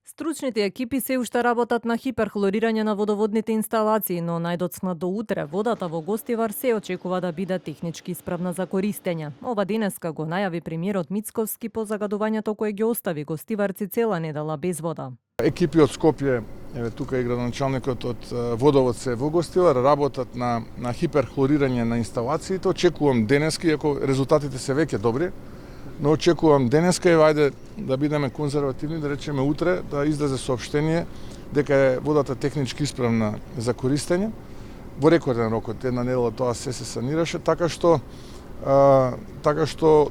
Стручните екипи се уште работат на хиперхлорирање на водоводните инсталации, но најдоцна до утре водата во Гостивар се очекува да биде технички исправна за користење. Ова денеска го најави премиерот Мицковски по загадувањето кое ги остави гостиварци цела недела без вода. Екипи од Скопје, тука и градоначалникот од Водовод се во Гостивар, работат на хиперхлорирање на инсталациите. Очекувам денеска, иако резултатите се веќе добри, но очекувам денеска и вајде да бидеме конзервативни, да речеме утре, да излезе соопштение дека е водата технички исправна за користење. Во рекорден рок од една недела тоа се санираше, така што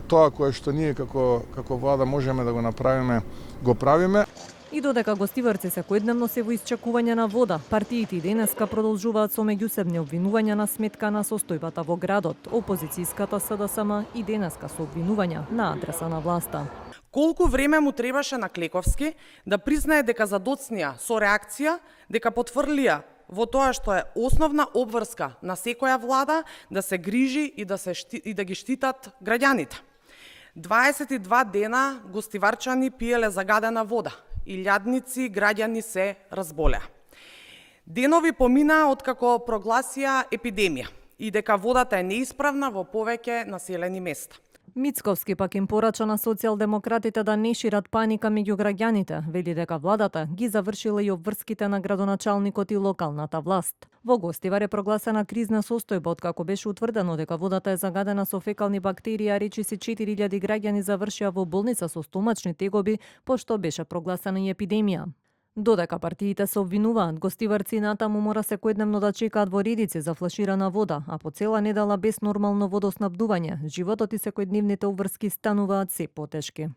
тоа кое што ние како влада можеме да го направиме, го правиме. И додека гостиварци секојдневно се во исчекување на вода, партиите и денеска продолжуваат со меѓусебни обвинувања на сметка на состојбата во градот. Опозицијската СДСМ и денеска со обвинувања на адреса на власта. Колку време му требаше на Клековски да признае дека задоцнија со реакција, дека потврлија во тоа што е основна обврска на секоја влада да се грижи и да ги штитат граѓаните. 22 дена гостиварчани пиеле загадена вода. Илјадници граѓани се разболеа. Денови поминаа откако прогласија епидемија и дека водата е неисправна во повеќе населени места. Мицковски пак им порача на социјалдемократите да не шират паника меѓу граѓаните, вели дека владата ги завршила и обврските на градоначалникот и локалната власт. Во Гостивар е прогласена кризна состојба откако беше утврдено дека водата е загадена со фекални бактерии, а речиси 4000 граѓани завршија во болница со стомачни тегоби, пошто беше прогласена и епидемија. Додека партиите се обвинуваат, гостиварци натаму мора секојдневно да чекаат во редици за флаширана вода, а по цела недела без нормално водоснабдување, животот и секојдневните обврски стануваат се потешки.